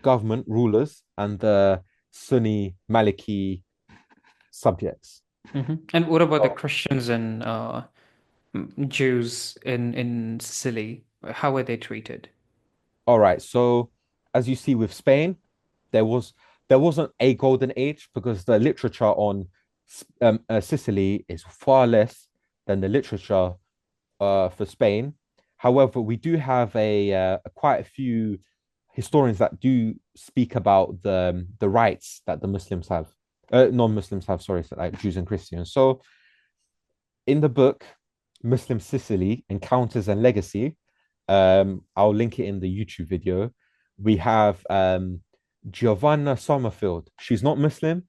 government rulers and the Sunni Maliki subjects. Hmm. And what about the Oh, Christians and Jews in Sicily? How were they treated? all right. So as you see with Spain, there was there wasn't a golden age because the literature on Sicily is far less than the literature for Spain. However, we do have quite a few historians that do speak about the rights that the Muslims have, non-Muslims have, sorry, so like Jews and Christians. So in the book, Muslim Sicily Encounters and Legacy, I'll link it in the YouTube video. We have Giovanna Sommerfield. She's not Muslim.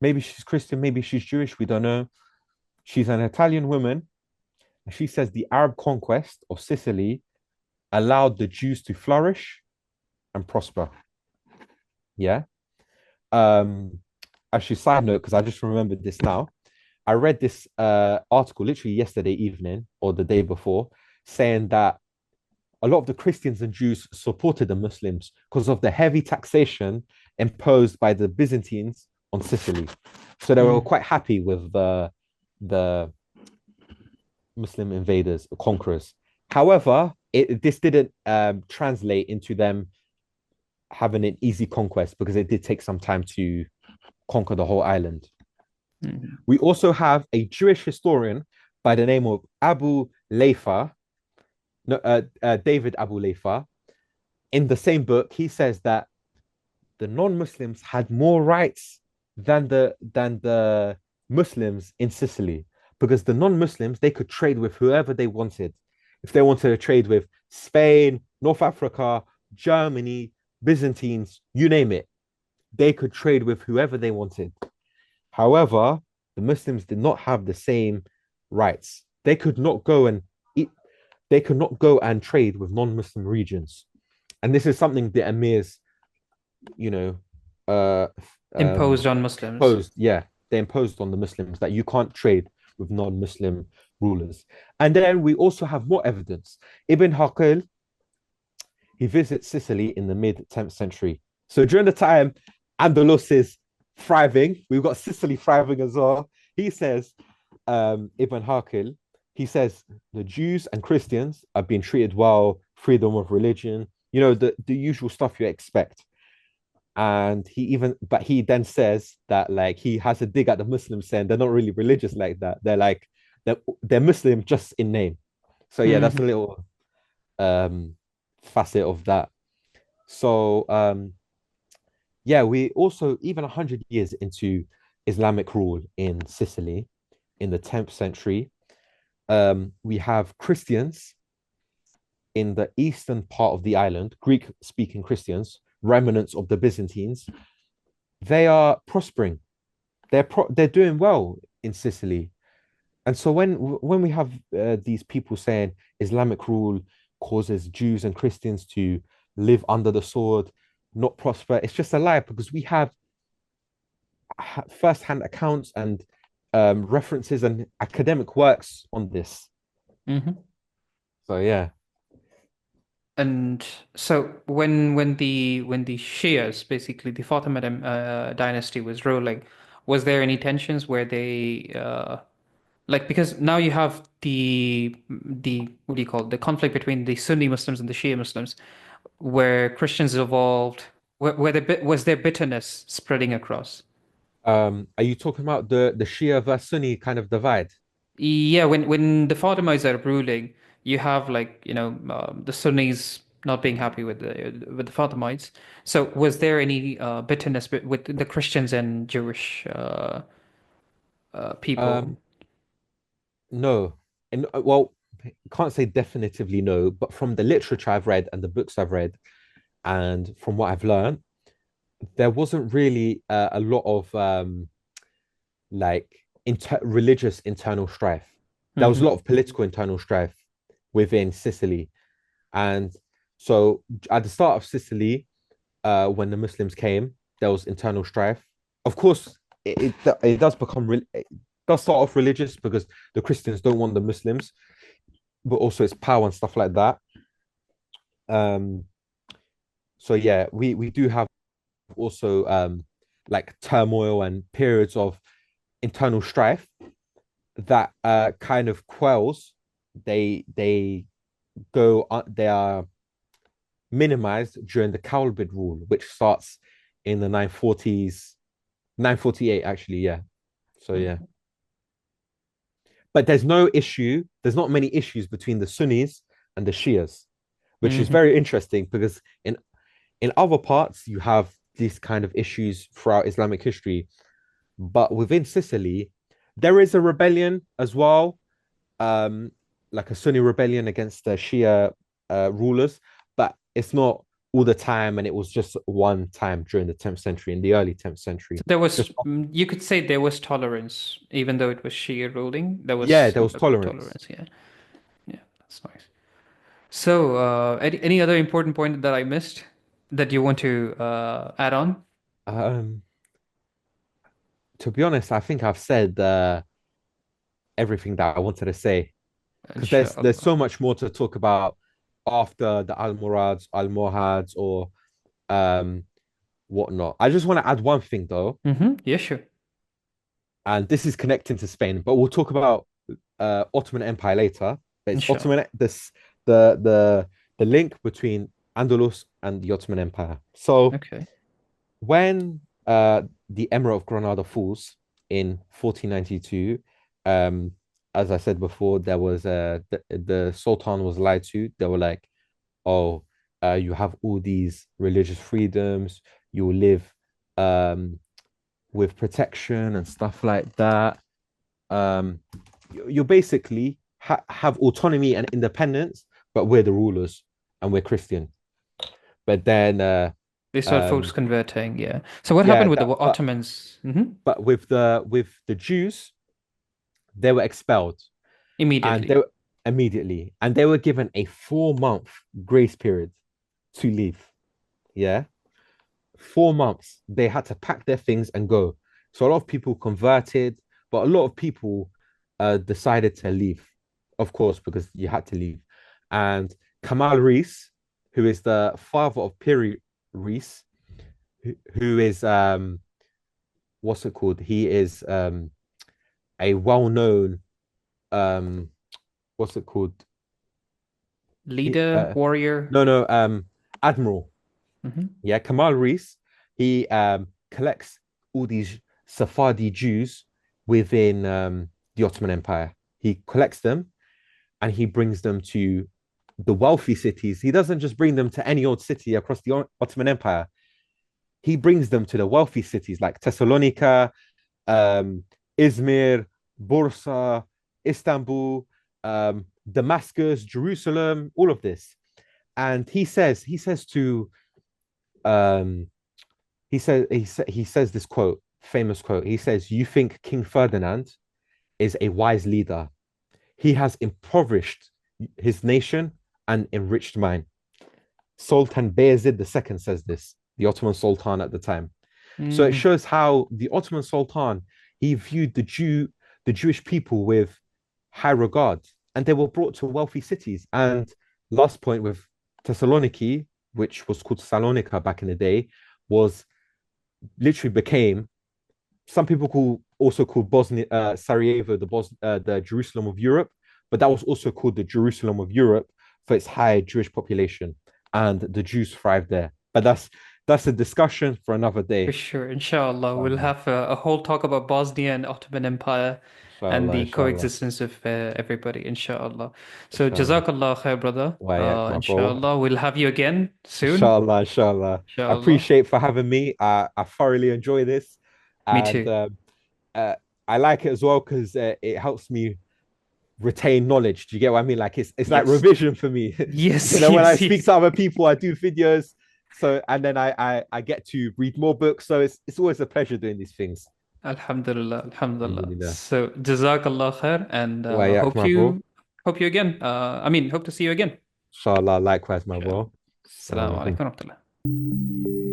Maybe she's Christian, maybe she's Jewish. We don't know. She's an Italian woman. She says the Arab conquest of Sicily allowed the Jews to flourish and prosper. Yeah. Um, Actually, side note, because I just remembered this now. I read this article literally yesterday evening or the day before saying that a lot of the Christians and Jews supported the Muslims because of the heavy taxation imposed by the Byzantines on Sicily. So they were Mm. quite happy with the Muslim invaders, conquerors. However, this didn't translate into them having an easy conquest because it did take some time to conquer the whole island. Mhm. We also have a Jewish historian by the name of Abu Leifa, no, David Abu Leifa. In the same book, he says that the non-Muslims had more rights than the Muslims in Sicily because the non-Muslims they could trade with whoever they wanted. If they wanted to trade with Spain, North Africa, Germany, Byzantines, you name it, they could trade with whoever they wanted. However, the Muslims did not have the same rights. They could not go and trade with non-Muslim regions. And this is something the emirs, you know, uh, Imposed on Muslims. imposed. Yeah, they imposed on the Muslims that you can't trade with non-Muslim rulers. And then we also have more evidence. Ibn Haqil, he visits Sicily in the mid 10th century. So during the time Andalus is thriving, we've got Sicily thriving as well. He says, Ibn Haqil, he says the Jews and Christians are being treated well, freedom of religion, the usual stuff you expect. And but he then says that like he has a dig at the Muslims, saying they're not really religious like that. They're Muslim just in name. So yeah, that's a Hmm. little um facet of that. So yeah, we also even 100 years into Islamic rule in Sicily in the 10th century, we have Christians in the eastern part of the island, Greek speaking Christians, remnants of the Byzantines. They are prospering. They're doing well in Sicily. And so when we have these people saying Islamic rule causes Jews and Christians to live under the sword, not prosper, it's just a lie because we have first-hand accounts and references and academic works on this. Hmm. So yeah, And so when the Shias, basically the Fatimid dynasty, was ruling, was there any tensions where they like, because now you have the what do you call it, the conflict between the Sunni Muslims and the Shia Muslims, where Christians evolved, was there bitterness spreading across? are you talking about the Shia versus Sunni kind of divide? Yeah, when the Fatimids are ruling, you have like, the Sunnis not being happy with the Fatimids. So was there any bitterness with the Christians and Jewish people? Um, no, and well, can't say definitively no, but from the literature I've read and the books I've read, and from what I've learned, there wasn't really a lot of like religious internal strife. There was a Hmm. lot of political internal strife within Sicily, and so at the start of Sicily, when the Muslims came, there was internal strife. Of course, it does it does start off religious because the Christians don't want the Muslims, but also it's power and stuff like that. Um, so yeah, we do have also like turmoil and periods of internal strife that kind of quells. They they are minimized during the Cowlbid rule, which starts in the 940s, 948 actually, yeah. So yeah. But there's not many issues between the Sunnis and the Shias, which is Hmm. very interesting because in other parts you have these kind of issues throughout Islamic history, but within Sicily, there is a rebellion as well, um, like a Sunni rebellion against the Shia rulers, but it's not all the time, and it was just one time during the 10th century, in the early 10th century. There was, Just you could say there was tolerance, even though it was Shia ruling. There yeah, was there was a bit of tolerance. tolerance. Yeah, yeah, that's nice. So, any other important point that I missed that you want to add on? Um, to be honest, I think I've said everything that I wanted to say because there's Inshallah. so much more to talk about after the Almorads, Almohads, or um whatnot. I just want to add one thing though, Yeah, sure. and this is connecting to Spain, but we'll talk about Ottoman Empire later. But it's Inshallah. Ottoman this the link between Andalus and the Ottoman Empire. So Okay. when the Emirate of Granada falls in 1492, um, as I said before, there was the Sultan was lied to. They were like, "Oh, you have all these religious freedoms. You will live um, with protection and stuff like that. Um, you basically have autonomy and independence, but we're the rulers and we're Christian." But then, They start folks um, converting. Yeah. So what yeah, happened with the that Ottomans? but with the Jews, they were expelled and they Immediately. were immediately, and they were given a 4 month grace period to leave. Yeah, 4 months. They had to pack their things and go. So a lot of people converted, but a lot of people decided to leave, of course, because you had to leave. And Kamal Rees, who is the father of Piri Rees, who is what's it called? He is a well-known um what's it called? He Leader, warrior. no no admiral. Hmm. Yeah, Kamal Rees. He collects all these Sephardi Jews within the Ottoman Empire. He collects them and he brings them to the wealthy cities. He doesn't just bring them to any old city across the Ottoman Empire. He brings them to the wealthy cities like Thessalonica, um, Izmir, Bursa, Istanbul, Damascus, Jerusalem, all of this. And he says to um, he says this quote, famous quote. He says, "You think King Ferdinand is a wise leader? He has impoverished his nation and enriched mine." Sultan Bayezid II says this, the Ottoman Sultan at the time. So it Mm. shows how the Ottoman Sultan he viewed the Jewish people with high regard, and they were brought to wealthy cities. And last point with Thessaloniki, which was called Salonika back in the day, was literally became some people call Bosnia Sarajevo the Jerusalem of Europe, but that was also called the Jerusalem of Europe for its high Jewish population, and the Jews thrived there. But that's a discussion for another For day. sure, inshallah. We'll Inshallah, have a whole talk about Bosnia and Ottoman Empire and inshallah, the inshallah, coexistence of everybody, inshallah. So, inshallah. Jazakallah khair, brother. Wayak, my bro. Inshallah, we'll have you again soon. Inshallah, inshallah. I Inshallah. appreciate for having me. I thoroughly enjoy this, Me and too. uh, I like it as well because it helps me retain knowledge. Do you get what I mean? Like it's like Yes. revision for me. Yes, When I yes, speak yes. to other people, I do videos. So and then I get to read more books. So it's always a pleasure doing these things. Alhamdulillah, Alhamdulillah. Alhamdulillah. So, Jazakallah khair, and Wayak, my bro. hope you again. Hope to see you again. Inshallah, likewise, my Inshallah. bro. Assalamu Assalamu alaikum. alaikum wa rahmatullah.